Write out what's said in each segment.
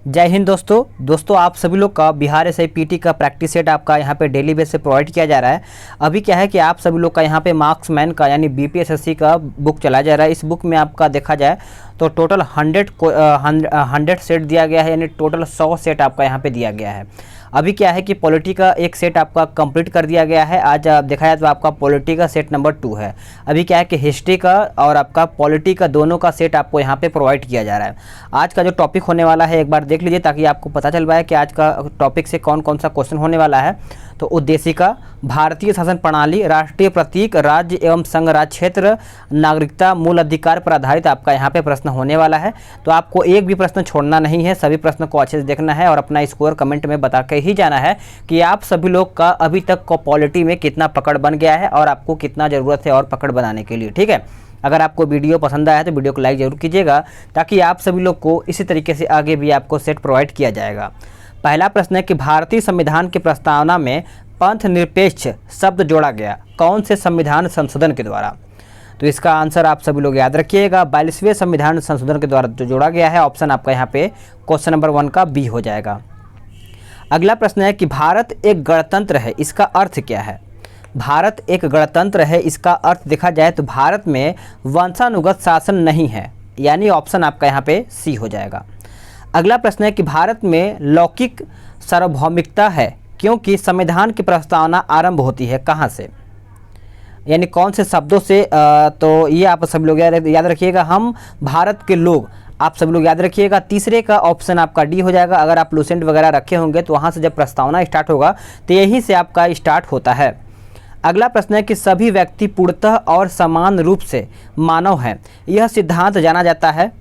जय हिंद दोस्तों आप सभी लोग का बिहार SIPT का प्रैक्टिस सेट आपका यहाँ पे डेली बेस पे प्रोवाइड किया जा रहा है। अभी क्या है कि आप सभी लोग का यहाँ पे मार्क्समैन का यानी BPSSC का बुक चलाया जा रहा है। इस बुक में आपका देखा जाए तो टोटल 100 सेट दिया गया है, यानी टोटल 100 सेट आपका यहाँ पे दिया गया है। अभी क्या है कि पॉलिटी का एक सेट आपका कंप्लीट कर दिया गया है। आज आप देखा जाए तो आपका पॉलिटी का सेट नंबर 2 है। अभी क्या है कि हिस्ट्री का और आपका पॉलिटी का दोनों का सेट आपको यहाँ पे प्रोवाइड किया जा रहा है। आज का जो टॉपिक होने वाला है एक बार देख लीजिए ताकि आपको पता चल पाए कि आज का टॉपिक से कौन कौन सा क्वेश्चन होने वाला है। तो उद्देशिका, भारतीय शासन प्रणाली, राष्ट्रीय प्रतीक, राज्य एवं संघ राज्य क्षेत्र, नागरिकता, मूल अधिकार पर आधारित आपका यहाँ पे प्रश्न होने वाला है। तो आपको एक भी प्रश्न छोड़ना नहीं है, सभी प्रश्न को अच्छे से देखना है और अपना स्कोर कमेंट में बता के ही जाना है कि आप सभी लोग का अभी तक को पॉलिटी में कितना पकड़ बन गया है और आपको कितना ज़रूरत है और पकड़ बनाने के लिए। ठीक है, अगर आपको वीडियो पसंद आया तो वीडियो को लाइक जरूर कीजिएगा ताकि आप सभी लोग को इसी तरीके से आगे भी आपको सेट प्रोवाइड किया जाएगा। पहला प्रश्न है कि भारतीय संविधान की प्रस्तावना में पंथ निरपेक्ष शब्द जोड़ा गया कौन से संविधान संशोधन के द्वारा? तो इसका आंसर आप सभी लोग याद रखिएगा, 42वें संविधान संशोधन के द्वारा जो जोड़ा गया है। ऑप्शन आपका यहाँ पे क्वेश्चन नंबर 1 का बी हो जाएगा। अगला प्रश्न है कि भारत एक गणतंत्र है, इसका अर्थ क्या है? भारत एक गणतंत्र है, इसका अर्थ देखा जाए तो भारत में वंशानुगत शासन नहीं है, यानी ऑप्शन आपका यहाँ पे सी हो जाएगा। अगला प्रश्न है कि भारत में लौकिक सार्वभौमिकता है क्योंकि संविधान की प्रस्तावना आरंभ होती है कहाँ से, यानी कौन से शब्दों से? तो ये आप सब लोग याद रखिएगा, हम भारत के लोग, आप सब लोग याद रखिएगा। तीसरे का ऑप्शन आपका डी हो जाएगा। अगर आप लूसेंट वगैरह रखे होंगे तो वहाँ से जब प्रस्तावना स्टार्ट होगा तो यहीं से आपका स्टार्ट होता है। अगला प्रश्न है कि सभी व्यक्ति पूर्णतः और समान रूप से मानव हैं, यह सिद्धांत जाना जाता है।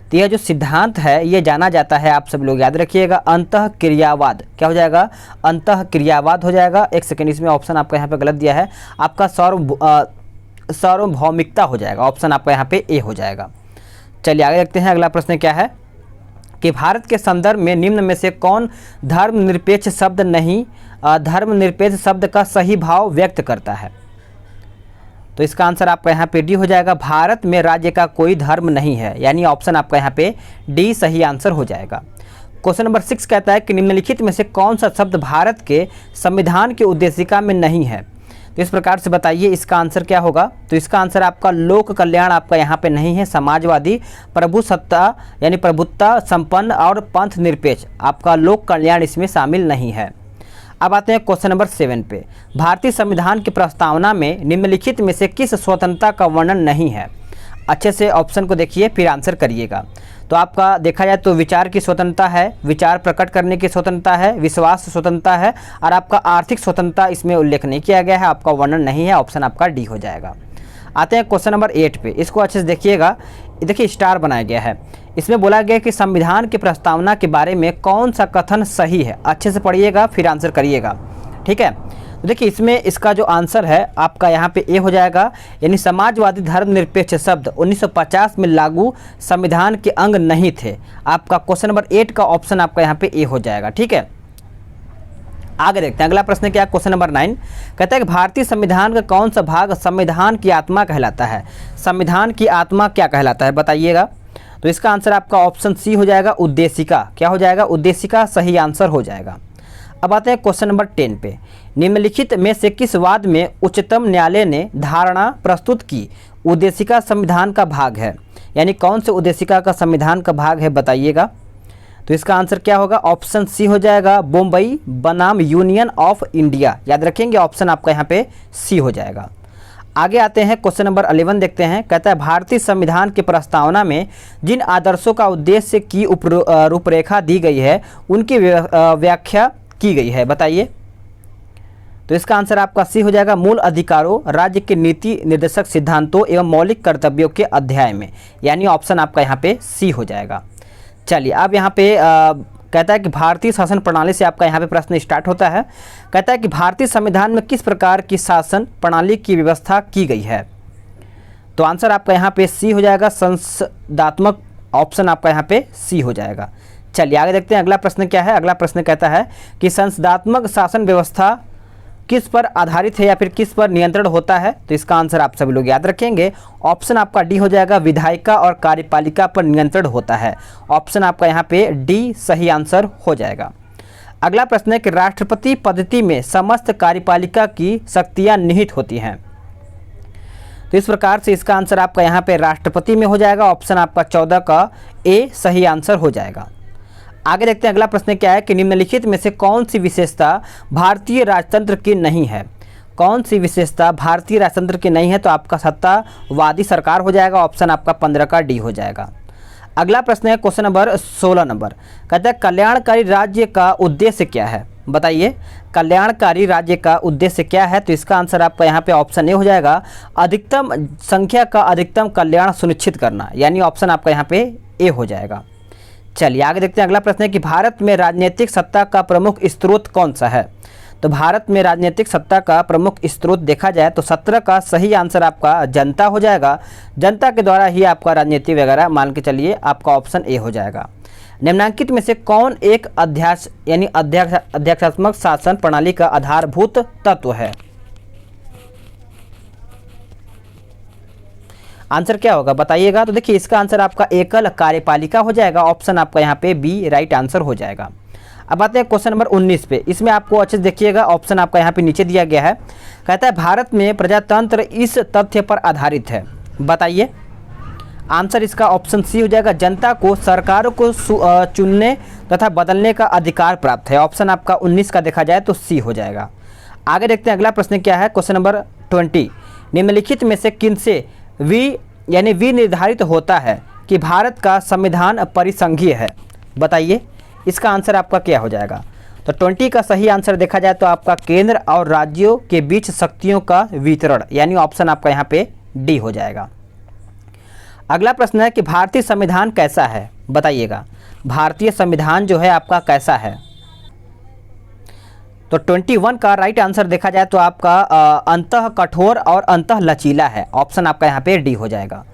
तो यह जो सिद्धांत है ये जाना जाता है, आप सब लोग याद रखिएगा, अंतः क्रियावाद। क्या हो जाएगा? अंतः क्रियावाद हो जाएगा। एक सेकेंड, इसमें ऑप्शन आपका यहाँ पे गलत दिया है, आपका सार्वभौमिकता हो जाएगा। ऑप्शन आपका यहाँ पे ए हो जाएगा। चलिए आगे देखते हैं। अगला प्रश्न क्या है कि भारत के संदर्भ में निम्न में से कौन धर्मनिरपेक्ष शब्द नहीं, धर्मनिरपेक्ष शब्द का सही भाव व्यक्त करता है? तो इसका आंसर आपका यहाँ पे डी हो जाएगा, भारत में राज्य का कोई धर्म नहीं है, यानी ऑप्शन आपका यहाँ पे डी सही आंसर हो जाएगा। क्वेश्चन नंबर 6 कहता है कि निम्नलिखित में से कौन सा शब्द भारत के संविधान की उद्देशिका में नहीं है? तो इस प्रकार से बताइए इसका आंसर क्या होगा? तो इसका आंसर आपका लोक कल्याण आपका यहाँ पे नहीं है, समाजवादी, प्रभुसत्ता यानी प्रभुत्ता संपन्न और पंथ निरपेक्ष, आपका लोक कल्याण इसमें शामिल नहीं है। अब आते हैं क्वेश्चन नंबर 7 पे। भारतीय संविधान की प्रस्तावना में निम्नलिखित में से किस स्वतंत्रता का वर्णन नहीं है? अच्छे से ऑप्शन को देखिए फिर आंसर करिएगा। तो आपका देखा जाए तो विचार की स्वतंत्रता है, विचार प्रकट करने की स्वतंत्रता है, विश्वास स्वतंत्रता है और आपका आर्थिक स्वतंत्रता इसमें उल्लेख नहीं किया गया है, आपका वर्णन नहीं है। ऑप्शन आपका डी हो जाएगा। आते हैं क्वेश्चन नंबर 8 पे, इसको अच्छे से देखिएगा। देखिए स्टार बनाया गया है, इसमें बोला गया कि संविधान की प्रस्तावना के बारे में कौन सा कथन सही है? अच्छे से पढ़िएगा फिर आंसर करिएगा। ठीक है, तो देखिए इसमें इसका जो आंसर है आपका यहाँ पे ए हो जाएगा, यानी समाजवादी धर्मनिरपेक्ष शब्द 1950 में लागू संविधान के अंग नहीं थे। आपका क्वेश्चन नंबर 8 का ऑप्शन आपका यहाँ पे ए हो जाएगा। ठीक है, आगे देखते हैं। अगला प्रश्न क्या है? क्वेश्चन नंबर 9 कहता है कि भारतीय संविधान का कौन सा भाग संविधान की आत्मा कहलाता है? संविधान की आत्मा क्या कहलाता है बताइएगा। तो इसका आंसर आपका ऑप्शन सी हो जाएगा, उद्देशिका। क्या हो जाएगा? उद्देशिका सही आंसर हो जाएगा। अब आते हैं क्वेश्चन नंबर 10 पे। निम्नलिखित में से किस वाद में उच्चतम न्यायालय ने धारणा प्रस्तुत की उद्देशिका संविधान का भाग है? यानी कौन से उद्देशिका का संविधान का भाग है बताइएगा। तो इसका आंसर क्या होगा? ऑप्शन सी हो जाएगा, बम्बई बनाम यूनियन ऑफ इंडिया। याद रखेंगे, ऑप्शन आपका यहाँ पे सी हो जाएगा। आगे आते हैं क्वेश्चन नंबर 11 देखते हैं। कहता है भारतीय संविधान की प्रस्तावना में जिन आदर्शों का उद्देश्य की रूपरेखा दी गई है उनकी व्याख्या की गई है बताइए। तो इसका आंसर आपका सी हो जाएगा, मूल अधिकारों, राज्य के नीति निर्देशक सिद्धांतों एवं मौलिक कर्तव्यों के अध्याय में, यानी ऑप्शन आपका यहाँ पे सी हो जाएगा। चलिए अब यहाँ पे कहता है कि भारतीय शासन प्रणाली से आपका यहाँ पे प्रश्न स्टार्ट होता है। कहता है कि भारतीय संविधान में किस प्रकार की शासन प्रणाली की व्यवस्था की गई है? तो आंसर आपका यहाँ पे सी हो जाएगा, संसदात्मक। ऑप्शन आपका यहाँ पे सी हो जाएगा। चलिए आगे देखते हैं अगला प्रश्न क्या है। अगला प्रश्न कहता है कि संसदात्मक शासन व्यवस्था किस पर आधारित है या फिर किस पर नियंत्रण होता है? तो इसका आंसर आप सभी लोग याद रखेंगे, ऑप्शन आपका डी हो जाएगा, विधायिका और कार्यपालिका पर नियंत्रण होता है। ऑप्शन आपका यहाँ पे डी सही आंसर हो जाएगा। अगला प्रश्न है कि राष्ट्रपति पद्धति में समस्त कार्यपालिका की शक्तियाँ निहित होती हैं। तो इस प्रकार से इसका आंसर आपका यहाँ पे राष्ट्रपति में हो जाएगा। ऑप्शन आपका 14 का ए सही आंसर हो जाएगा। आगे देखते हैं अगला प्रश्न क्या है कि निम्नलिखित में से कौन सी विशेषता भारतीय राजतंत्र की नहीं है? कौन सी विशेषता भारतीय राजतंत्र की नहीं है? तो आपका सत्तावादी सरकार हो जाएगा। ऑप्शन आपका 15 का डी हो जाएगा। अगला प्रश्न है क्वेश्चन नंबर 16 नंबर, कहता है कल्याणकारी राज्य का उद्देश्य क्या है? बताइए, कल्याणकारी राज्य का उद्देश्य क्या है? तो इसका आंसर आपका यहाँ पे ऑप्शन ए हो जाएगा, अधिकतम संख्या का अधिकतम कल्याण सुनिश्चित करना, यानी ऑप्शन आपका यहाँ पे ए हो जाएगा। चलिए आगे देखते हैं। अगला प्रश्न है कि भारत में राजनीतिक सत्ता का प्रमुख स्रोत कौन सा है? तो भारत में राजनीतिक सत्ता का प्रमुख स्रोत देखा जाए तो 17 का सही आंसर आपका जनता हो जाएगा। जनता के द्वारा ही आपका राजनीति वगैरह मान के चलिए, आपका ऑप्शन ए हो जाएगा। निम्नांकित में से कौन एक अध्यास यानी अध्यात्मक शासन प्रणाली का आधारभूत तत्व है? आंसर क्या होगा बताइएगा। तो देखिए इसका आंसर आपका एकल कार्यपालिका हो जाएगा। ऑप्शन आपका यहाँ पे बी राइट आंसर हो जाएगा। अब आते हैं क्वेश्चन नंबर 19 पे। इसमें आपको अच्छे से देखिएगा, ऑप्शन आपका यहाँ पे नीचे दिया गया है। कहता है भारत में प्रजातंत्र इस तथ्य पर आधारित है। बताइए, आंसर इसका ऑप्शन सी हो जाएगा, जनता को सरकारों को चुनने तथा बदलने का अधिकार प्राप्त है। ऑप्शन आपका 19 का देखा जाए तो सी हो जाएगा। आगे देखते हैं अगला प्रश्न क्या है। क्वेश्चन नंबर 20, निम्नलिखित में से किनसे विनिर्धारित होता है कि भारत का संविधान परिसंघीय है? बताइए, इसका आंसर आपका क्या हो जाएगा। तो 20 का सही आंसर देखा जाए तो आपका केंद्र और राज्यों के बीच शक्तियों का वितरण, यानी ऑप्शन आपका यहाँ पे डी हो जाएगा। अगला प्रश्न है कि भारतीय संविधान कैसा है? बताइएगा, भारतीय संविधान जो है आपका कैसा है? तो 21 का राइट आंसर देखा जाए तो आपका अंतः कठोर और अंतः लचीला है। ऑप्शन आपका यहाँ पे डी हो जाएगा।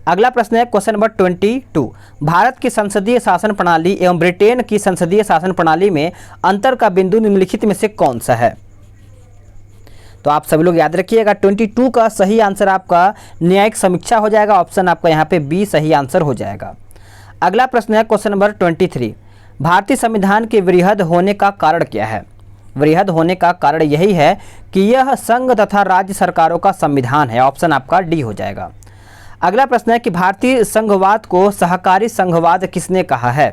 अगला प्रश्न है क्वेश्चन नंबर 22, भारत की संसदीय शासन प्रणाली एवं ब्रिटेन की संसदीय शासन प्रणाली में अंतर का बिंदु निम्नलिखित में से कौन सा है? तो आप सभी लोग याद रखिएगा, 22 का सही आंसर आपका न्यायिक समीक्षा हो जाएगा। ऑप्शन आपका यहाँ पे बी सही आंसर हो जाएगा। अगला प्रश्न है क्वेश्चन नंबर 23, भारतीय संविधान के वृहद होने का कारण क्या है? वृहद होने का कारण यही है कि यह संघ तथा राज्य सरकारों का संविधान है। ऑप्शन आपका डी हो जाएगा। अगला प्रश्न है कि भारतीय संघवाद को सहकारी संघवाद किसने कहा है?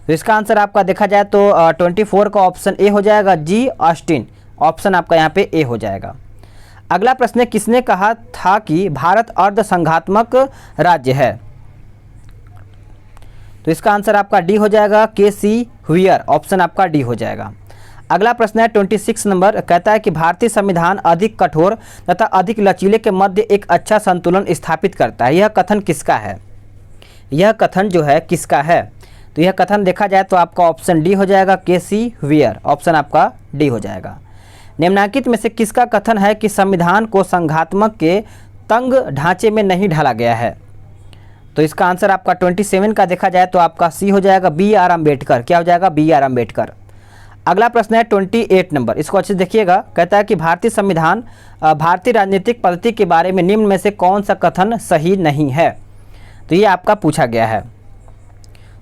तो इसका आंसर आपका देखा जाए तो 24 का ऑप्शन ए हो जाएगा, जी ऑस्टिन। ऑप्शन आपका यहाँ पे ए हो जाएगा। अगला प्रश्न है किसने कहा था कि भारत अर्ध संघात्मक राज्य है? तो इसका आंसर आपका डी हो जाएगा, के.सी. हुइयर। ऑप्शन आपका डी हो जाएगा। अगला प्रश्न है 26 नंबर, कहता है कि भारतीय संविधान अधिक कठोर तथा अधिक लचीले के मध्य एक अच्छा संतुलन स्थापित करता है। यह कथन किसका है? यह कथन जो है किसका है? तो यह कथन देखा जाए तो आपका ऑप्शन डी हो जाएगा, के.सी. हुइयर। ऑप्शन आपका डी हो जाएगा। निम्नलिखित में से किसका कथन है कि संविधान को संघात्मक के तंग ढांचे में नहीं ढाला गया है? तो इसका आंसर आपका 27 का देखा जाए तो आपका सी हो जाएगा, बी.आर. अम्बेडकर। क्या हो जाएगा? बी.आर. अम्बेडकर। अगला प्रश्न है 28 नंबर, इसको अच्छे से देखिएगा। कहता है कि भारतीय संविधान भारतीय राजनीतिक पद्धति के बारे में निम्न में से कौन सा कथन सही नहीं है? तो ये आपका पूछा गया है।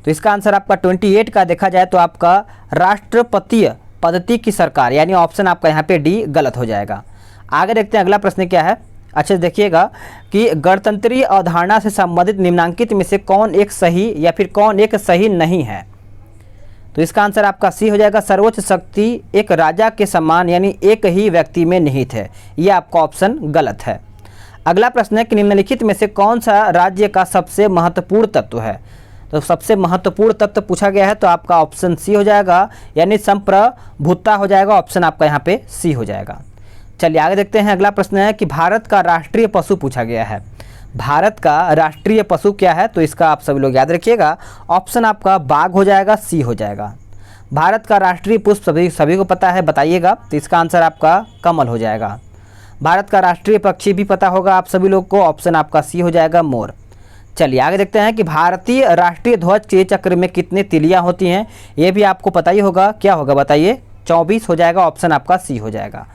तो इसका आंसर आपका 28 का देखा जाए तो आपका राष्ट्रपतीय पद्धति की सरकार, यानी ऑप्शन आपका यहाँ पे डी गलत हो जाएगा। आगे देखते हैं अगला प्रश्न क्या है। अच्छे से देखिएगा कि गणतंत्रीय अवधारणा से संबंधित निम्नांकित में से कौन एक सही या फिर कौन एक सही नहीं है? तो इसका आंसर आपका सी हो जाएगा, सर्वोच्च शक्ति एक राजा के समान यानी एक ही व्यक्ति में निहित है। यह आपका ऑप्शन गलत है। अगला प्रश्न है कि निम्नलिखित में से कौन सा राज्य का सबसे महत्वपूर्ण तत्व है? तो सबसे महत्वपूर्ण तत्व पूछा गया है तो आपका ऑप्शन सी हो जाएगा, यानी संप्रभुता हो जाएगा। ऑप्शन आपका यहाँ पे सी हो जाएगा। चलिए आगे देखते हैं। अगला प्रश्न है कि भारत का राष्ट्रीय पशु पूछा गया है। भारत का राष्ट्रीय पशु क्या है? तो इसका आप सभी लोग याद रखिएगा, ऑप्शन आपका बाघ हो जाएगा, सी हो जाएगा। भारत का राष्ट्रीय पुष्प सभी को पता है, बताइएगा। तो इसका आंसर आपका कमल हो जाएगा। भारत का राष्ट्रीय पक्षी भी पता होगा आप सभी लोग को, ऑप्शन आपका सी हो जाएगा, मोर। चलिए आगे देखते हैं कि भारतीय राष्ट्रीय ध्वज के चक्र में कितने तिलियां होती हैं, ये भी आपको पता ही होगा, क्या होगा बताइए, 24 हो जाएगा, ऑप्शन आपका सी हो जाएगा।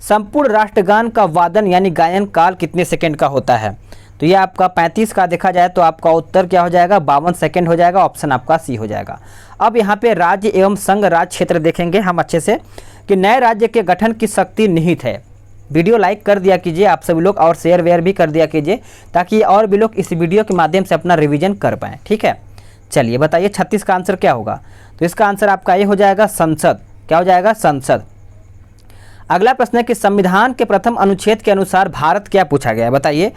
संपूर्ण राष्ट्रगान का वादन यानी गायन काल कितने सेकंड का होता है, तो ये आपका 35 का देखा जाए तो आपका उत्तर क्या हो जाएगा, 52 सेकंड हो जाएगा, ऑप्शन आपका सी हो जाएगा। अब यहाँ पे राज्य एवं संघ राज क्षेत्र देखेंगे हम अच्छे से कि नए राज्य के गठन की शक्ति निहित है। वीडियो लाइक कर दिया कीजिए आप सभी लोग और शेयर वेयर भी कर दिया कीजिए ताकि और भी लोग इस वीडियो के माध्यम से अपना रिवीजन कर पाएँ, ठीक है। चलिए बताइए 36 का आंसर क्या होगा, तो इसका आंसर आपका ये हो जाएगा संसद, क्या हो जाएगा, संसद। अगला प्रश्न है कि संविधान के प्रथम अनुच्छेद के अनुसार भारत क्या पूछा गया है, बताइए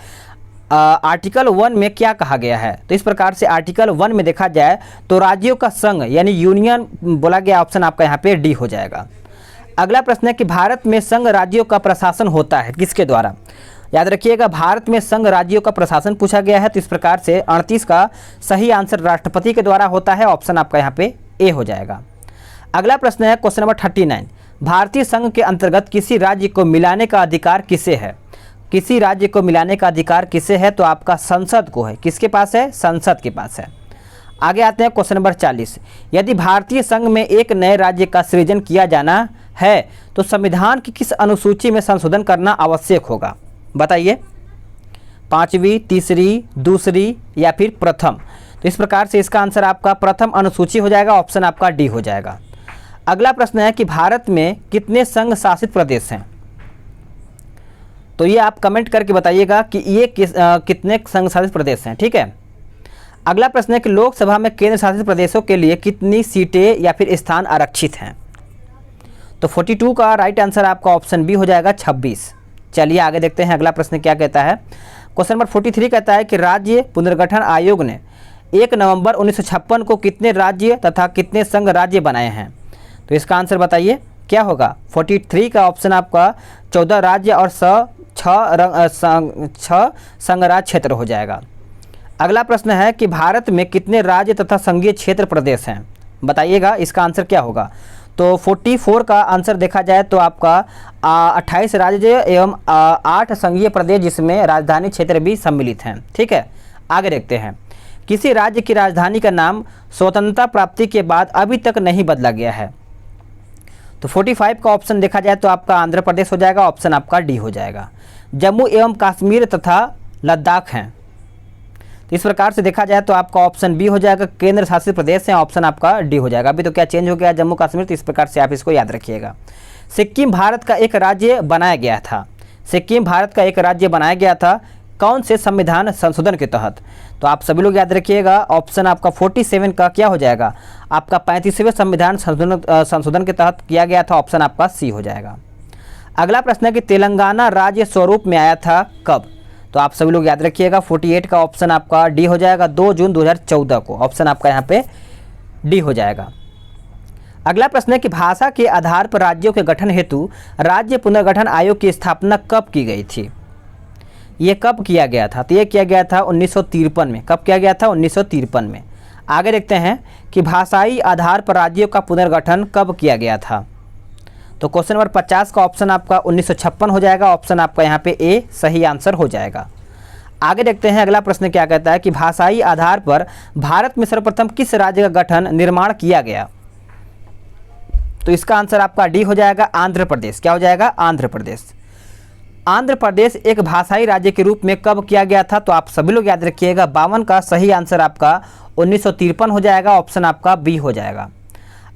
आर्टिकल 1 में क्या कहा गया है। तो इस प्रकार से आर्टिकल 1 में देखा जाए तो राज्यों का संघ यानी यूनियन बोला गया, ऑप्शन आपका यहाँ पे डी हो जाएगा। अगला प्रश्न है कि भारत में संघ राज्यों का प्रशासन होता है किसके द्वारा, याद रखिएगा भारत में संघ राज्यों का प्रशासन पूछा गया है, तो इस प्रकार से 38 का सही आंसर राष्ट्रपति के द्वारा होता है, ऑप्शन आपका यहाँ पे ए हो जाएगा। अगला प्रश्न है क्वेश्चन नंबर 39, भारतीय संघ के अंतर्गत किसी राज्य को मिलाने का अधिकार किसे है, किसी राज्य को मिलाने का अधिकार किसे है, तो आपका संसद को है, किसके पास है, संसद के पास है। आगे आते हैं क्वेश्चन नंबर 40, यदि भारतीय संघ में एक नए राज्य का सृजन किया जाना है तो संविधान की किस अनुसूची में संशोधन करना आवश्यक होगा, बताइए 5वीं, तीसरी, दूसरी या फिर प्रथम। तो इस प्रकार से इसका आंसर आपका प्रथम अनुसूची हो जाएगा, ऑप्शन आपका डी हो जाएगा। अगला प्रश्न है कि भारत में कितने संघ शासित प्रदेश हैं, तो ये आप कमेंट करके बताइएगा कि ये कितने संघ शासित प्रदेश हैं, ठीक है। अगला प्रश्न है कि लोकसभा में केंद्र शासित प्रदेशों के लिए कितनी सीटें या फिर स्थान आरक्षित हैं, तो 42 का राइट आंसर आपका ऑप्शन बी हो जाएगा, 26। चलिए आगे देखते हैं अगला प्रश्न क्या कहता है। क्वेश्चन नंबर 43 कहता है कि राज्य पुनर्गठन आयोग ने 1 नवंबर 1956 को कितने राज्य तथा कितने संघ राज्य बनाए हैं, तो इसका आंसर बताइए क्या होगा। 43 का ऑप्शन आपका 14 राज्य और 6 संघ राज्य क्षेत्र हो जाएगा। अगला प्रश्न है कि भारत में कितने राज्य तथा संघीय क्षेत्र प्रदेश हैं, बताइएगा इसका आंसर क्या होगा। तो 44 का आंसर देखा जाए तो आपका 28 राज्य एवं 8 संघीय प्रदेश जिसमें राजधानी क्षेत्र भी सम्मिलित हैं, ठीक है। आगे देखते हैं, किसी राज्य की राजधानी का नाम स्वतंत्रता प्राप्ति के बाद अभी तक नहीं बदला गया है, तो 45 का ऑप्शन देखा जाए तो आपका आंध्र प्रदेश हो जाएगा, ऑप्शन आपका डी हो जाएगा। जम्मू एवं कश्मीर तथा लद्दाख हैं, तो इस प्रकार से देखा जाए तो आपका ऑप्शन बी हो जाएगा, केंद्र शासित प्रदेश हैं, ऑप्शन आपका डी हो जाएगा। अभी तो क्या चेंज हो गया जम्मू कश्मीर, तो इस प्रकार से आप इसको याद रखिएगा। सिक्किम भारत का एक राज्य बनाया गया था, सिक्किम भारत का एक राज्य बनाया गया था कौन से संविधान संशोधन के तहत, तो आप सभी लोग याद रखिएगा ऑप्शन आपका 47 का क्या हो जाएगा, आपका 35वें संविधान संशोधन के तहत किया गया था, ऑप्शन आपका सी हो जाएगा। अगला प्रश्न है कि तेलंगाना राज्य स्वरूप में आया था कब, तो आप सभी लोग याद रखिएगा 48 का ऑप्शन आपका डी हो जाएगा, 2 जून 2014 को, ऑप्शन आपका यहाँ पे डी हो जाएगा। अगला प्रश्न है कि भाषा के आधार पर राज्यों के गठन हेतु राज्य पुनर्गठन आयोग की स्थापना कब की गई थी, ये कब किया गया था, तो ये किया गया था 1953 में। कब किया गया था, 1953 में। आगे देखते हैं कि भाषाई आधार पर राज्यों का पुनर्गठन कब किया गया था, तो क्वेश्चन नंबर 50 का ऑप्शन आपका 1956 हो जाएगा, ऑप्शन आपका यहाँ पे ए सही आंसर हो जाएगा। आगे देखते हैं अगला प्रश्न क्या कहता है कि भाषाई आधार पर भारत में सर्वप्रथम किस राज्य का गठन निर्माण किया गया, तो इसका आंसर आपका डी हो जाएगा, आंध्र प्रदेश। क्या हो जाएगा, आंध्र प्रदेश। आंध्र प्रदेश एक भाषाई राज्य के रूप में कब किया गया था, तो आप सभी लोग याद रखिएगा 52 का सही आंसर आपका 1953 हो जाएगा, ऑप्शन आपका बी हो जाएगा।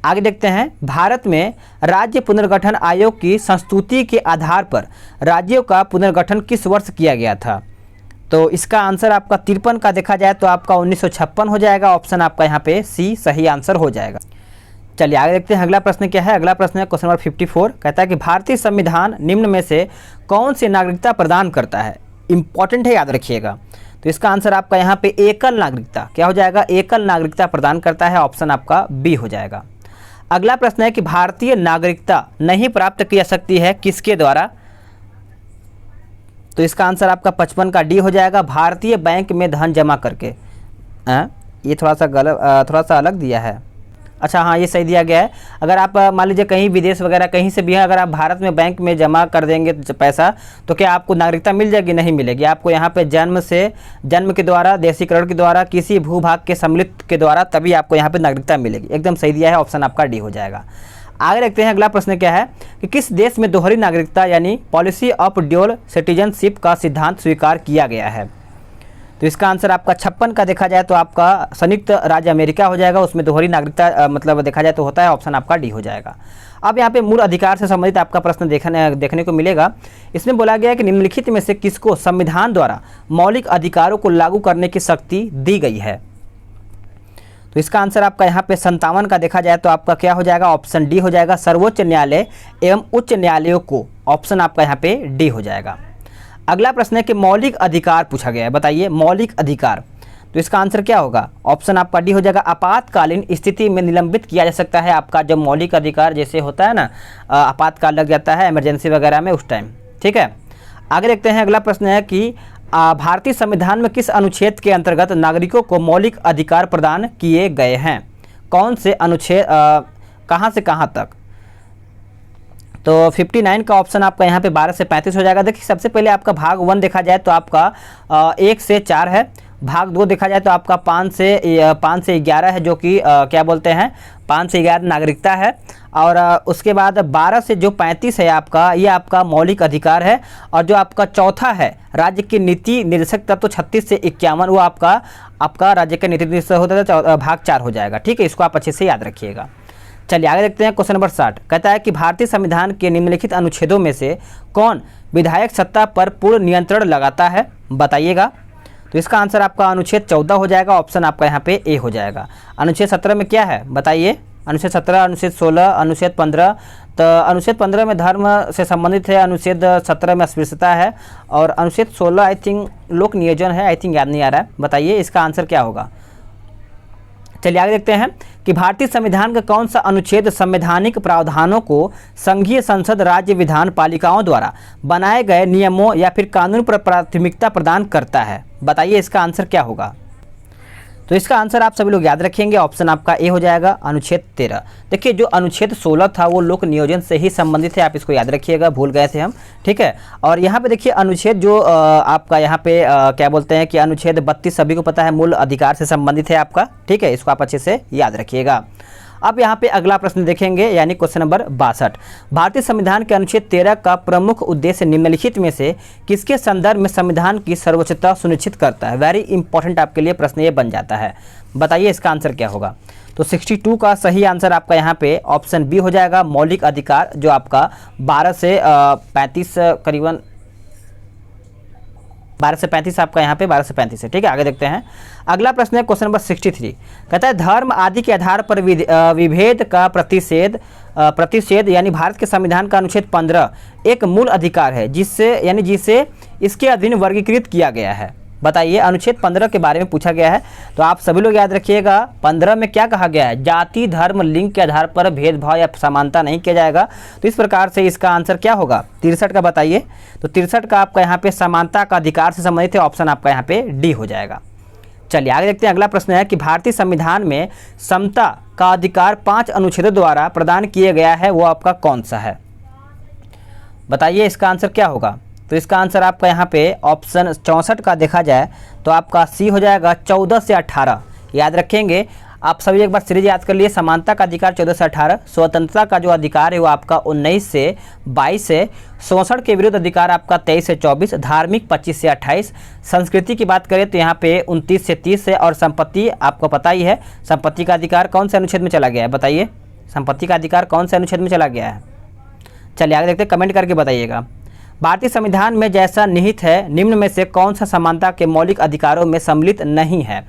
आगे देखते हैं, भारत में राज्य पुनर्गठन आयोग की संस्तुति के आधार पर राज्यों का पुनर्गठन किस वर्ष किया गया था, तो इसका आंसर आपका 53 का देखा जाए तो आपका 1956 हो जाएगा, ऑप्शन आपका यहाँ पे सी सही आंसर हो जाएगा। चलिए आगे देखते हैं अगला प्रश्न क्या है। अगला प्रश्न है क्वेश्चन नंबर 54, कहता है कि भारतीय संविधान निम्न में से कौन सी नागरिकता प्रदान करता है, इंपॉर्टेंट है याद रखिएगा। तो इसका आंसर आपका यहाँ पे एकल नागरिकता, क्या हो जाएगा, एकल नागरिकता प्रदान करता है, ऑप्शन आपका बी हो जाएगा। अगला प्रश्न है कि भारतीय नागरिकता नहीं प्राप्त की जा सकती है किसके द्वारा, तो इसका आंसर आपका 55 का डी हो जाएगा, भारतीय बैंक में धन जमा करके। ये थोड़ा सा अलग दिया है, अच्छा हाँ, ये सही दिया गया है। अगर आप मान लीजिए कहीं विदेश वगैरह कहीं से भी हैं, अगर आप भारत में बैंक में जमा कर देंगे पैसा, तो क्या आपको नागरिकता मिल जाएगी? नहीं मिलेगी। आपको यहाँ पे जन्म के द्वारा, देशीकरण के द्वारा, किसी भूभाग के सम्मिलित के द्वारा, तभी आपको यहाँ पे नागरिकता मिलेगी। एकदम सही दिया है, ऑप्शन आपका डी हो जाएगा। आगे देखते हैं, अगला प्रश्न क्या है कि किस देश में दोहरी नागरिकता यानी पॉलिसी ऑफ ड्यूअल सिटीजनशिप का सिद्धांत स्वीकार किया गया है? तो इसका आंसर आपका 56 का देखा जाए तो आपका संयुक्त राज्य अमेरिका हो जाएगा। उसमें दोहरी नागरिकता मतलब देखा जाए तो होता है। ऑप्शन आपका डी हो जाएगा। अब यहाँ पे मूल अधिकार से संबंधित आपका प्रश्न देखने को मिलेगा। इसमें बोला गया है कि निम्नलिखित में से किसको संविधान द्वारा मौलिक अधिकारों को लागू करने की शक्ति दी गई है? तो इसका आंसर आपका यहाँ पे 57 का देखा जाए तो आपका क्या हो जाएगा? ऑप्शन डी हो जाएगा, सर्वोच्च न्यायालय एवं उच्च न्यायालयों को। ऑप्शन आपका यहाँ पे डी हो जाएगा। अगला प्रश्न है कि मौलिक अधिकार पूछा गया है, बताइए मौलिक अधिकार। तो इसका आंसर क्या होगा? ऑप्शन आपका डी हो जाएगा, आपातकालीन स्थिति में निलंबित किया जा सकता है आपका जो मौलिक अधिकार, जैसे होता है ना आपातकाल लग जाता है इमरजेंसी वगैरह में, उस टाइम। ठीक है, आगे देखते हैं। अगला प्रश्न है कि भारतीय संविधान में किस अनुच्छेद के अंतर्गत नागरिकों को मौलिक अधिकार प्रदान किए गए हैं? कौन से अनुच्छेद, कहाँ से कहाँ तक? तो 59 का ऑप्शन आपका यहाँ पे 12 से 35 हो जाएगा। देखिए सबसे पहले आपका भाग 1 देखा जाए तो आपका 1 से 4 है। भाग 2 देखा जाए तो आपका 5 से 11 है, जो कि क्या बोलते हैं 5 से 11 नागरिकता है। और उसके बाद 12 से जो 35 है आपका, ये आपका मौलिक अधिकार है। और जो आपका चौथा है राज्य की नीति निर्देशक तत्व तो 36 से 51, वो आपका राज्य का नीति निर्देशक होता है, तो भाग 4 हो जाएगा। ठीक है, इसको आप अच्छे से याद रखिएगा। चलिए आगे देखते हैं। क्वेश्चन नंबर 60 कहता है कि भारतीय संविधान के निम्नलिखित अनुच्छेदों में से कौन विधायक सत्ता पर पूर्ण नियंत्रण लगाता है? बताइएगा। तो इसका आंसर आपका अनुच्छेद 14 हो जाएगा। ऑप्शन आपका यहाँ पे ए हो जाएगा। अनुच्छेद 17 में क्या है बताइए? अनुच्छेद 17, अनुच्छेद 16, अनुच्छेद 15। तो अनुच्छेद 15 में धर्म से संबंधित है, अनुच्छेद 17 में अस्पृश्यता है, और अनुच्छेद 16 आई थिंक लोक नियोजन है, आई थिंक याद नहीं आ रहा है। बताइए इसका आंसर क्या होगा? चलिए आगे देखते हैं कि भारतीय संविधान का कौन सा अनुच्छेद संवैधानिक प्रावधानों को संघीय संसद, राज्य विधान पालिकाओं द्वारा बनाए गए नियमों या फिर कानून पर प्राथमिकता प्रदान करता है? बताइए इसका आंसर क्या होगा? तो इसका आंसर आप सभी लोग याद रखेंगे। ऑप्शन आपका ए हो जाएगा, अनुच्छेद 13। देखिए जो अनुच्छेद 16 था वो लोक नियोजन से ही संबंधित है, आप इसको याद रखिएगा, भूल गए थे हम। ठीक है, और यहाँ पे देखिए अनुच्छेद जो आपका यहाँ पे क्या बोलते हैं कि अनुच्छेद 32 सभी को पता है, मूल अधिकार से संबंधित है आपका। ठीक है, इसको आप अच्छे से याद रखिएगा। अब यहाँ पे अगला प्रश्न देखेंगे, यानी क्वेश्चन नंबर 62। भारतीय संविधान के अनुच्छेद 13 का प्रमुख उद्देश्य निम्नलिखित में से किसके संदर्भ में संविधान की सर्वोच्चता सुनिश्चित करता है? वेरी इंपॉर्टेंट आपके लिए प्रश्न ये बन जाता है। बताइए इसका आंसर क्या होगा? तो 62 का सही आंसर आपका यहाँ पे ऑप्शन बी हो जाएगा, मौलिक अधिकार, जो आपका 12 से 35 करीबन 12 से 35 आपका यहाँ पे 12 से 35 है। ठीक है, आगे देखते हैं। अगला प्रश्न है क्वेश्चन नंबर 63। कहता है धर्म आदि के आधार पर विभेद का प्रतिषेध यानी भारत के संविधान का अनुच्छेद 15 एक मूल अधिकार है जिसे इसके अधीन वर्गीकृत किया गया है। बताइए अनुच्छेद 15 के बारे में पूछा गया है, तो आप सभी लोग याद रखिएगा। 15 में क्या कहा गया है? जाति, धर्म, लिंग के आधार पर भेदभाव या समानता नहीं किया जाएगा। तो इस प्रकार से इसका आंसर क्या होगा? 63 का बताइए। तो 63 का आपका यहाँ पे समानता का अधिकार से संबंधित है। ऑप्शन आपका यहाँ पे डी हो जाएगा। चलिए आगे देखते हैं। अगला प्रश्न है कि भारतीय संविधान में समता का अधिकार 5 अनुच्छेदों द्वारा प्रदान किया गया है, वो आपका कौन सा है? बताइए इसका आंसर क्या होगा? तो इसका आंसर आपका यहाँ पे ऑप्शन 64 का देखा जाए तो आपका सी हो जाएगा, 14 से 18। याद रखेंगे आप सभी, एक बार सीरीज याद कर लिए। समानता का अधिकार 14 से 18, स्वतंत्रता का जो अधिकार है वो आपका 19 से 22 है, शोषण के विरुद्ध अधिकार आपका 23 से 24, धार्मिक 25 से 28, संस्कृति की बात करें तो यहाँ पे 29 से 30 है, और संपत्ति आपको पता ही है, संपत्ति का अधिकार कौन से अनुच्छेद में चला गया है? बताइए संपत्ति का अधिकार कौन से अनुच्छेद में चला गया है? चलिए आगे देखते हैं, कमेंट करके बताइएगा। भारतीय संविधान में जैसा निहित है, निम्न में से कौन सा समानता के मौलिक अधिकारों में सम्मिलित नहीं है?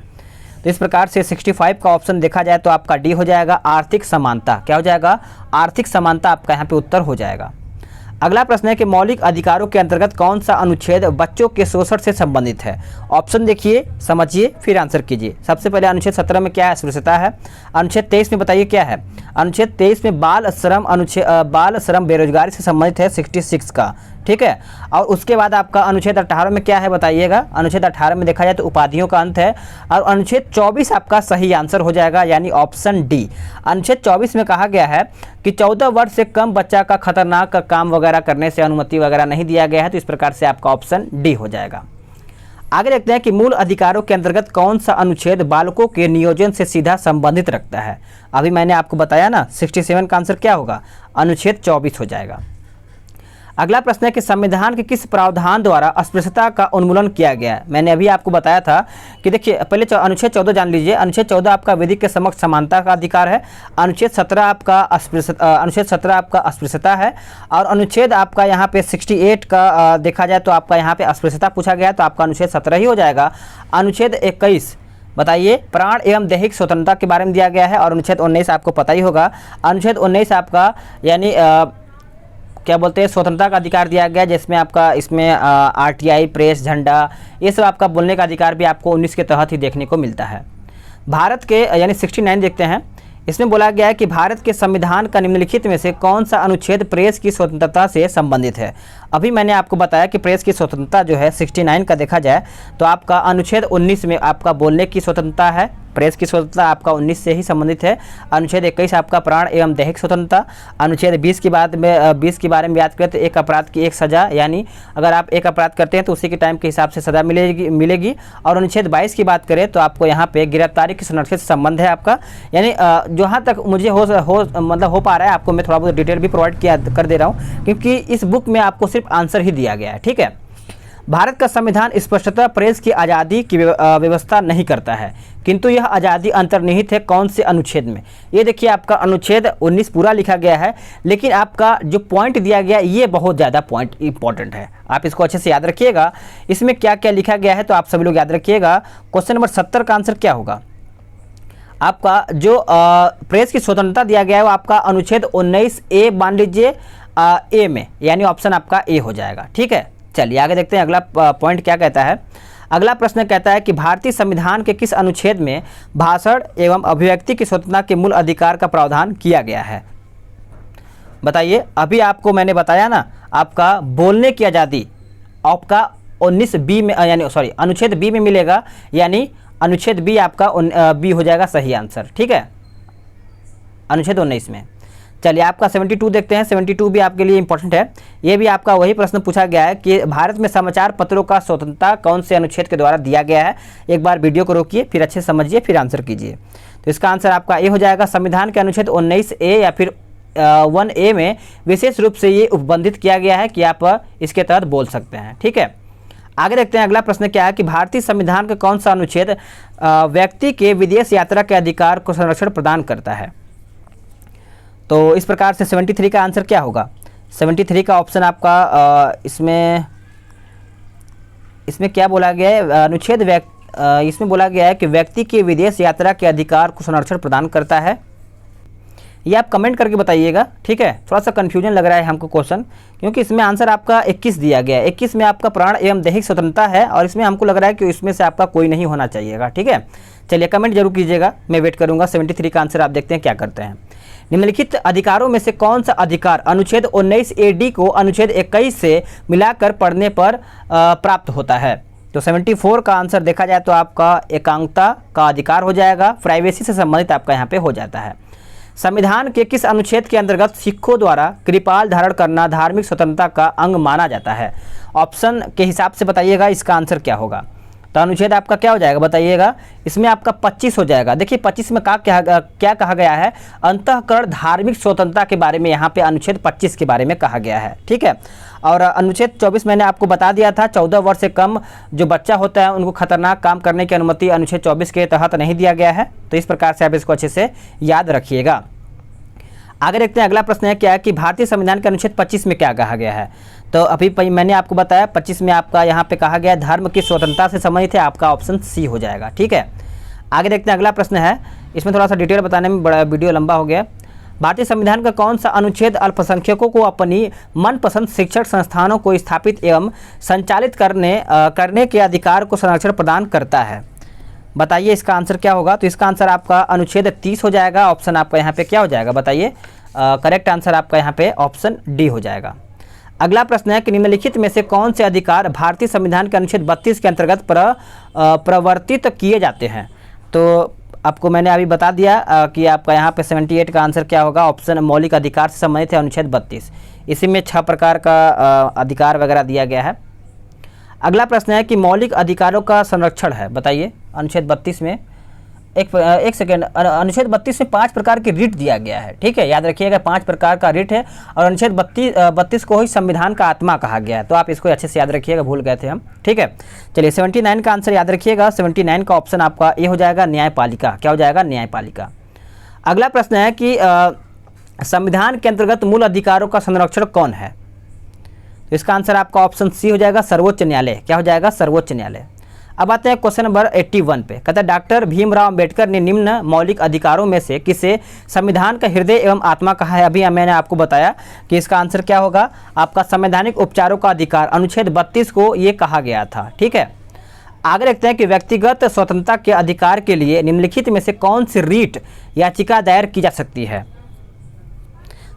तो इस प्रकार से 65 का ऑप्शन देखा जाए तो आपका डी हो जाएगा, आर्थिक समानता। क्या हो जाएगा? आर्थिक समानता आपका यहाँ पे उत्तर हो जाएगा। अगला प्रश्न है कि मौलिक अधिकारों के अंतर्गत कौन सा अनुच्छेद बच्चों के शोषण से संबंधित है? ऑप्शन देखिए, समझिए, फिर आंसर कीजिए। सबसे पहले अनुच्छेद 17 में क्या है? अस्पृश्यता है। अनुच्छेद 23 में बताइए क्या है? अनुच्छेद 23 में बाल श्रम बेरोजगारी से संबंधित है, 66 का। ठीक है। और उसके बाद आपका अनुच्छेद 18 में क्या है बताइएगा, अनुच्छेद 18 में देखा जाए तो उपाधियों का अंत है, और अनुच्छेद 24 आपका सही आंसर हो जाएगा, यानी ऑप्शन डी। अनुच्छेद 24 में कहा गया है कि 14 वर्ष से कम बच्चा का खतरनाक काम वगैरह करने से अनुमति वगैरह नहीं दिया गया है, तो इस प्रकार से आपका ऑप्शन डी हो जाएगा। आगे देखते हैं कि मूल अधिकारों के अंतर्गत कौन सा अनुच्छेद बालकों के नियोजन से सीधा संबंधित रखता है। अभी मैंने आपको बताया ना 67 का आंसर क्या होगा, अनुच्छेद 24 हो जाएगा। अगला प्रश्न है कि संविधान के किस प्रावधान द्वारा अस्पृश्यता का उन्मूलन किया गया है। मैंने अभी आपको बताया था कि देखिए पहले अनुच्छेद 14 जान लीजिए। अनुच्छेद 14 आपका विधि के समक्ष समानता का अधिकार है। अनुच्छेद 17 आपका अस्पृश्यता है, और अनुच्छेद आपका यहाँ पे 68 का देखा जाए तो आपका यहाँ पे अस्पृश्यता पूछा गया है, तो आपका अनुच्छेद 17 ही हो जाएगा। अनुच्छेद 21 बताइए, प्राण एवं दैहिक स्वतंत्रता के बारे में दिया गया है, और अनुच्छेद 19 आपको पता ही होगा। अनुच्छेद 19 आपका यानी क्या बोलते हैं, स्वतंत्रता का अधिकार दिया गया, जिसमें आपका इसमें आरटीआई, प्रेस, झंडा, ये सब आपका बोलने का अधिकार भी आपको 19 के तहत ही देखने को मिलता है। भारत के यानी 69 देखते हैं, इसमें बोला गया है कि भारत के संविधान का निम्नलिखित में से कौन सा अनुच्छेद प्रेस की स्वतंत्रता से संबंधित है। अभी मैंने आपको बताया कि प्रेस की स्वतंत्रता जो है 69 का देखा जाए तो आपका अनुच्छेद 19 में आपका बोलने की स्वतंत्रता है, प्रेस की स्वतंत्रता आपका 19 से ही संबंधित है। अनुच्छेद 21 आपका प्राण एवं दैहिक स्वतंत्रता। अनुच्छेद 20 के बारे में याद करें तो एक अपराध की एक सज़ा, यानी अगर आप एक अपराध करते हैं तो उसी के टाइम के हिसाब से सज़ा मिलेगी। और अनुच्छेद 22 की बात करें तो आपको यहाँ पे गिरफ्तारी के संरक्षित संबंध है आपका, यानी जहाँ तक मुझे हो पा रहा है आपको मैं थोड़ा बहुत डिटेल भी प्रोवाइड कर दे रहा हूँ, क्योंकि इस बुक में आपको सिर्फ आंसर ही दिया गया है। ठीक है, भारत का संविधान स्पष्टतः प्रेस की आज़ादी की व्यवस्था नहीं करता है, किंतु यह आज़ादी अंतर्निहित है कौन से अनुच्छेद में। ये देखिए आपका अनुच्छेद 19 पूरा लिखा गया है, लेकिन आपका जो पॉइंट दिया गया ये बहुत ज़्यादा पॉइंट इंपॉर्टेंट है, आप इसको अच्छे से याद रखिएगा। इसमें क्या क्या लिखा गया है तो आप सभी लोग याद रखिएगा। क्वेश्चन नंबर 70 का आंसर क्या होगा, आपका जो प्रेस की स्वतंत्रता दिया गया है वो आपका अनुच्छेद 19A मान लीजिए ए में, यानी ऑप्शन आपका ए हो जाएगा। ठीक है, चलिए आगे देखते हैं अगला पॉइंट क्या कहता है। अगला प्रश्न कहता है कि भारतीय संविधान के किस अनुच्छेद में भाषण एवं अभिव्यक्ति की स्वतंत्रता के मूल अधिकार का प्रावधान किया गया है। बताइए, अभी आपको मैंने बताया ना आपका बोलने की आज़ादी आपका 19B में यानी अनुच्छेद बी में मिलेगा, यानी अनुच्छेद बी आपका बी हो जाएगा सही आंसर। ठीक है, अनुच्छेद 19 में। चलिए आपका 72 देखते हैं, 72 भी आपके लिए इंपॉर्टेंट है। ये भी आपका वही प्रश्न पूछा गया है कि भारत में समाचार पत्रों का स्वतंत्रता कौन से अनुच्छेद के द्वारा दिया गया है। एक बार वीडियो को रोकिए, फिर अच्छे समझिए, फिर आंसर कीजिए। तो इसका आंसर आपका ए हो जाएगा। संविधान के अनुच्छेद 19A या फिर 1A में विशेष रूप से ये उपबंधित किया गया है कि आप इसके तहत बोल सकते हैं। ठीक है, आगे देखते हैं अगला प्रश्न क्या है कि भारतीय संविधान का कौन सा अनुच्छेद व्यक्ति के विदेश यात्रा के अधिकार को संरक्षण प्रदान करता है। तो इस प्रकार से 73 का आंसर क्या होगा, 73 का ऑप्शन आपका इसमें क्या बोला गया है, अनुच्छेद इसमें बोला गया है कि व्यक्ति के विदेश यात्रा के अधिकार को संरक्षण प्रदान करता है। ये आप कमेंट करके बताइएगा। ठीक है, थोड़ा सा कन्फ्यूजन लग रहा है हमको क्वेश्चन, क्योंकि इसमें आंसर आपका 21 दिया गया है। 21 में आपका प्राण एवं दैहिक स्वतंत्रता है, और इसमें हमको लग रहा है कि इसमें से आपका कोई नहीं होना चाहिएगा। ठीक है, चलिए कमेंट जरूर कीजिएगा, मैं वेट करूँगा। 73 का आंसर आप देखते हैं क्या करते हैं। निम्नलिखित अधिकारों में से कौन सा अधिकार अनुच्छेद 19AD को अनुच्छेद 21 से मिलाकर पढ़ने पर प्राप्त होता है। तो 74 का आंसर देखा जाए तो आपका एकांकता का अधिकार हो जाएगा, प्राइवेसी से संबंधित आपका यहाँ पे हो जाता है। संविधान के किस अनुच्छेद के अंतर्गत सिखों द्वारा कृपाल धारण करना धार्मिक स्वतंत्रता का अंग माना जाता है। ऑप्शन के हिसाब से बताइएगा इसका आंसर क्या होगा। तो अनुच्छेद आपका क्या हो जाएगा बताइएगा, इसमें आपका 25 हो जाएगा। देखिए 25 में क्या कहा गया है, अंतःकरण धार्मिक स्वतंत्रता के बारे में यहाँ पे अनुच्छेद 25 के बारे में कहा गया है। ठीक है, और अनुच्छेद 24 मैंने आपको बता दिया था, 14 वर्ष से कम जो बच्चा होता है उनको खतरनाक काम करने की अनुमति अनुच्छेद 24 के तहत नहीं दिया गया है। तो इस प्रकार से आप इसको अच्छे से याद रखिएगा। आगे देखते हैं अगला प्रश्न है क्या है कि भारतीय संविधान के अनुच्छेद 25 में क्या कहा गया है। तो अभी मैंने आपको बताया 25 में आपका यहाँ पे कहा गया धर्म की स्वतंत्रता से संबंधित है, आपका ऑप्शन सी हो जाएगा। ठीक है, आगे देखते हैं अगला प्रश्न है, इसमें थोड़ा सा डिटेल बताने में बड़ा वीडियो लंबा हो गया। भारतीय संविधान का कौन सा अनुच्छेद अल्पसंख्यकों को अपनी मनपसंद शिक्षण संस्थानों को स्थापित एवं संचालित करने के अधिकार को संरक्षण प्रदान करता है। बताइए इसका आंसर क्या होगा। तो इसका आंसर आपका अनुच्छेद 30 हो जाएगा। ऑप्शन आपका यहाँ पे क्या हो जाएगा बताइए, करेक्ट आंसर आपका यहाँ पे ऑप्शन डी हो जाएगा। अगला प्रश्न है कि निम्नलिखित में से कौन से अधिकार भारतीय संविधान के अनुच्छेद 32 के अंतर्गत प्रवर्तित किए जाते हैं। तो आपको मैंने अभी बता दिया कि आपका यहाँ पे 78 का आंसर क्या होगा, ऑप्शन मौलिक अधिकार से संबंधित है अनुच्छेद 32। इसी में 6 प्रकार का अधिकार वगैरह दिया गया है। अगला प्रश्न है कि मौलिक अधिकारों का संरक्षण है, बताइए अनुच्छेद 32 में। एक सेकेंड, अनुच्छेद 32 में 5 प्रकार की रिट दिया गया है, ठीक है, याद रखिएगा 5 प्रकार का रिट है और अनुच्छेद 32 को ही संविधान का आत्मा कहा गया है, तो आप इसको अच्छे से याद रखिएगा, भूल गए थे हम, ठीक है। चलिए 79 का आंसर याद रखिएगा, 79 का ऑप्शन आपका ए हो जाएगा, न्यायपालिका। क्या हो जाएगा, न्यायपालिका। अगला प्रश्न है कि संविधान के अंतर्गत मूल अधिकारों का संरक्षण कौन है। तो इसका आंसर आपका ऑप्शन सी हो जाएगा, सर्वोच्च न्यायालय। क्या हो जाएगा, सर्वोच्च न्यायालय। अब आते हैं क्वेश्चन नंबर 81 पे। कहता है डॉक्टर भीमराव अंबेडकर ने निम्न मौलिक अधिकारों में से किसे संविधान का हृदय एवं आत्मा कहा है। अभी मैंने आपको बताया कि इसका आंसर क्या होगा, आपका संवैधानिक उपचारों का अधिकार अनुच्छेद 32 को ये कहा गया था, ठीक है। आगे देखते हैं कि व्यक्तिगत स्वतंत्रता के अधिकार के लिए निम्नलिखित में से कौन सी रीट याचिका दायर की जा सकती है।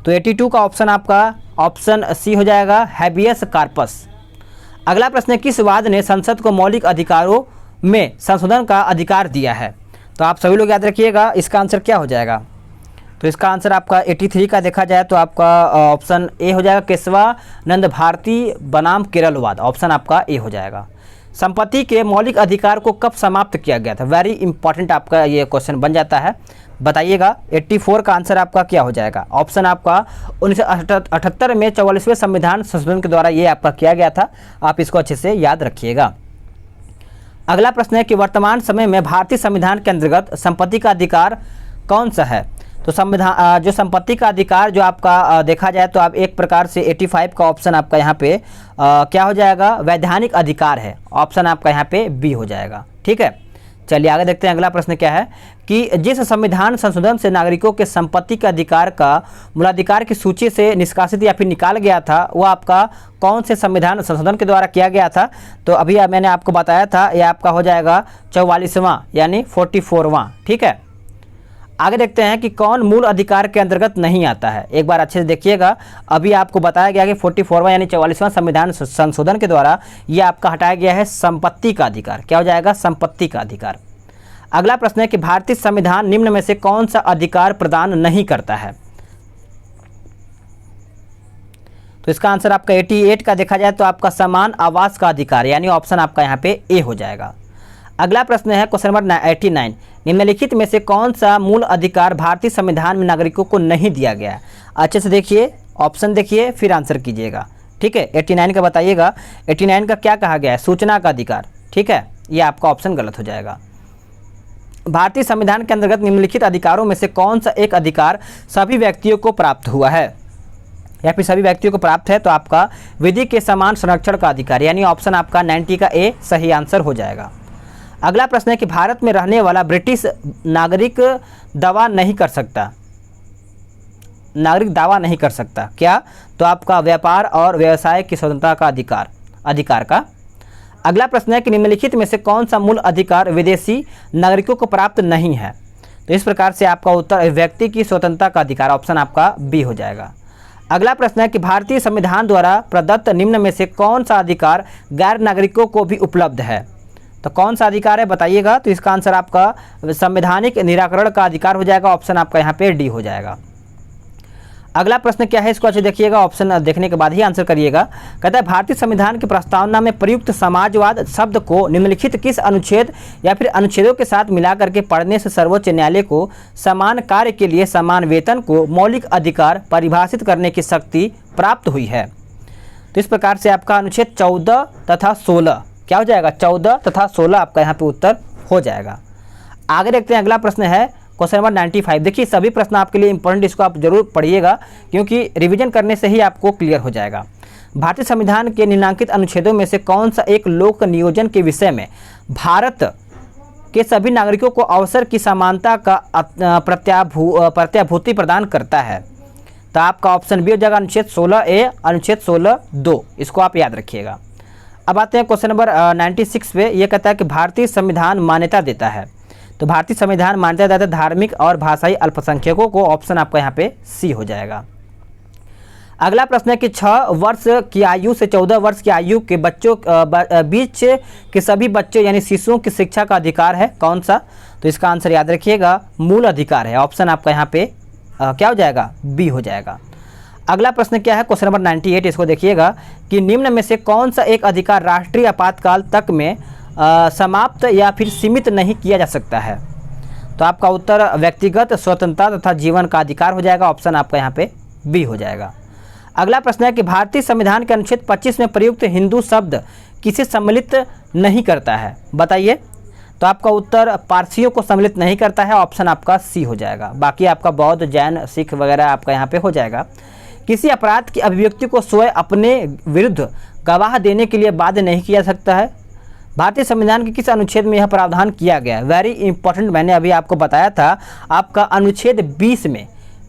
तो 82 का ऑप्शन आपका ऑप्शन सी हो जाएगा, हैबियस कार्पस। अगला प्रश्न है किस वाद ने संसद को मौलिक अधिकारों में संशोधन का अधिकार दिया है। तो आप सभी लोग याद रखिएगा, इसका आंसर क्या हो जाएगा। तो इसका आंसर आपका 83 का देखा जाए तो आपका ऑप्शन ए हो जाएगा, केशवानंद भारती बनाम केरलवाद। ऑप्शन आपका ए हो जाएगा। संपत्ति के मौलिक अधिकार को कब समाप्त किया गया था, वेरी इंपॉर्टेंट आपका ये क्वेश्चन बन जाता है, बताइएगा। 84 का आंसर आपका क्या हो जाएगा, ऑप्शन आपका 1978 में 44वें संविधान संशोधन के द्वारा ये आपका किया गया था, आप इसको अच्छे से याद रखिएगा। अगला प्रश्न है कि वर्तमान समय में भारतीय संविधान के अंतर्गत संपत्ति का अधिकार कौन सा है। तो संविधान जो संपत्ति का अधिकार जो आपका देखा जाए तो आप एक प्रकार से 85 का ऑप्शन आपका यहाँ पे क्या हो जाएगा, वैधानिक अधिकार है। ऑप्शन आपका यहाँ पे बी हो जाएगा, ठीक है। चलिए आगे देखते हैं। अगला प्रश्न क्या है कि जिस संविधान संशोधन से नागरिकों के संपत्ति के अधिकार का मूलाधिकार की सूची से निष्कासित या फिर निकाल गया था, वो आपका कौन से संविधान संशोधन के द्वारा किया गया था। तो अभी मैंने आपको बताया था, यह आपका हो जाएगा 44वां यानी 44वां, ठीक है। आगे देखते हैं कि कौन मूल अधिकार के अंतर्गत नहीं आता है। एक बार अच्छे से देखिएगा, अभी आपको बताया गया कि 44वां यानी 44वां संविधान संशोधन के द्वारा ये आपका हटाया गया है संपत्ति का अधिकार। क्या हो जाएगा, संपत्ति का अधिकार। अगला प्रश्न है कि भारतीय संविधान निम्न में से कौन सा अधिकार प्रदान नहीं करता है। तो इसका आंसर आपका 88 का देखा जाए तो आपका समान आवास का अधिकार यानी ऑप्शन आपका यहाँ पे ए हो जाएगा। अगला प्रश्न है क्वेश्चन नंबर 89, निम्नलिखित में से कौन सा मूल अधिकार भारतीय संविधान में नागरिकों को नहीं दिया गया है। अच्छे से देखिए, ऑप्शन देखिए फिर आंसर कीजिएगा, ठीक है। 89 का बताइएगा, 89 का क्या कहा गया है, सूचना का अधिकार, ठीक है। ये आपका ऑप्शन गलत हो जाएगा। भारतीय संविधान के अंतर्गत निम्नलिखित अधिकारों में से कौन सा एक अधिकार सभी व्यक्तियों को प्राप्त हुआ है या फिर सभी व्यक्तियों को प्राप्त है। तो आपका विधि के समान संरक्षण का अधिकार यानी ऑप्शन आपका 90 का ए सही आंसर हो जाएगा। अगला प्रश्न है कि भारत में रहने वाला ब्रिटिश नागरिक दावा नहीं कर सकता, नागरिक दावा नहीं कर सकता क्या। तो आपका व्यापार और व्यवसाय की स्वतंत्रता का अधिकार का। अगला प्रश्न है कि निम्नलिखित में से कौन सा मूल अधिकार विदेशी नागरिकों को प्राप्त नहीं है। तो इस प्रकार से आपका उत्तर व्यक्ति की स्वतंत्रता का अधिकार, ऑप्शन आपका बी हो जाएगा। अगला प्रश्न है कि भारतीय संविधान द्वारा प्रदत्त निम्न में से कौन सा अधिकार गैर नागरिकों को भी उपलब्ध है। तो कौन सा अधिकार है बताइएगा। तो इसका आंसर आपका संवैधानिक निराकरण का अधिकार हो जाएगा, ऑप्शन आपका यहाँ पे डी हो जाएगा। अगला प्रश्न क्या है, इसको अच्छे देखिएगा, ऑप्शन देखने के बाद ही आंसर करिएगा। कहता है भारतीय संविधान की प्रस्तावना में प्रयुक्त समाजवाद शब्द को निम्नलिखित किस अनुच्छेद या फिर अनुच्छेदों के साथ मिलाकर के पढ़ने से सर्वोच्च न्यायालय को समान कार्य के लिए समान वेतन को मौलिक अधिकार परिभाषित करने की शक्ति प्राप्त हुई है। तो इस प्रकार से आपका अनुच्छेद 14 तथा 16 क्या हो जाएगा, 14 तथा 16 आपका यहाँ पे उत्तर हो जाएगा। आगे देखते हैं। अगला प्रश्न है क्वेश्चन नंबर 95। देखिए सभी प्रश्न आपके लिए इंपॉर्टेंट, इसको आप जरूर पढ़िएगा क्योंकि रिवीजन करने से ही आपको क्लियर हो जाएगा। भारतीय संविधान के निम्नांकित अनुच्छेदों में से कौन सा एक लोक नियोजन के विषय में भारत के सभी नागरिकों को अवसर की समानता का प्रत्याभूति प्रदान करता है। तो आपका ऑप्शन बी हो जाएगा अनुच्छेद 16A अनुच्छेद 16(2), इसको आप याद रखिएगा। अब आते हैं क्वेश्चन नंबर 96 पे। ये कहता है कि भारतीय संविधान मान्यता देता है। तो भारतीय संविधान मान्यता देता है धार्मिक और भाषाई अल्पसंख्यकों को, ऑप्शन आपका यहाँ पे सी हो जाएगा। अगला प्रश्न है कि 6 वर्ष की आयु से 14 वर्ष की आयु के बच्चों बीच के सभी बच्चों यानी शिशुओं की शिक्षा का अधिकार है कौन सा? तो इसका आंसर याद रखिएगा, मूल अधिकार है। ऑप्शन आपका यहाँ पे क्या हो जाएगा? बी हो जाएगा। अगला प्रश्न क्या है? क्वेश्चन नंबर 98, इसको देखिएगा कि निम्न में से कौन सा एक अधिकार राष्ट्रीय आपातकाल तक में समाप्त या फिर सीमित नहीं किया जा सकता है? तो आपका उत्तर व्यक्तिगत स्वतंत्रता तथा जीवन का अधिकार हो जाएगा। ऑप्शन आपका यहाँ पे बी हो जाएगा। अगला प्रश्न है कि भारतीय संविधान के अनुच्छेद 25 में प्रयुक्त हिंदू शब्द किसे सम्मिलित नहीं करता है? बताइए। तो आपका उत्तर पारसियों को सम्मिलित नहीं करता है। ऑप्शन आपका सी हो जाएगा। बाकी आपका बौद्ध, जैन, सिख वगैरह आपका यहाँ पे हो जाएगा। किसी अपराध की अभिव्यक्ति को स्वयं अपने विरुद्ध गवाह देने के लिए बाध्य नहीं किया जा सकता है। भारतीय संविधान के किस अनुच्छेद में यह प्रावधान किया गया है? वेरी इंपॉर्टेंट, मैंने अभी आपको बताया था, आपका अनुच्छेद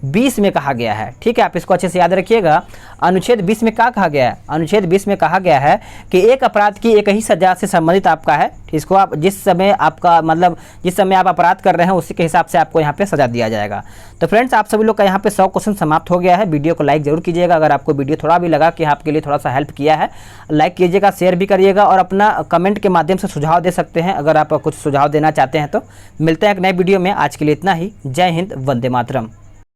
20 में कहा गया है। ठीक है, आप इसको अच्छे से याद रखिएगा। अनुच्छेद 20 में क्या कहा गया है? अनुच्छेद 20 में कहा गया है कि एक अपराध की एक ही सजा से संबंधित आपका है। इसको आप जिस समय आपका मतलब जिस समय आप अपराध कर रहे हैं उसी के हिसाब से आपको यहाँ पे सजा दिया जाएगा। तो फ्रेंड्स, आप सभी लोग का यहाँ पे 100 क्वेश्चन समाप्त हो गया है। वीडियो को लाइक जरूर कीजिएगा। अगर आपको वीडियो थोड़ा भी लगा कि आपके लिए थोड़ा सा हेल्प किया है, लाइक कीजिएगा, शेयर भी करिएगा और अपना कमेंट के माध्यम से सुझाव दे सकते हैं अगर आप कुछ सुझाव देना चाहते हैं तो। मिलते हैं एक नए वीडियो में। आज के लिए इतना ही। जय हिंद, वंदे मातरम।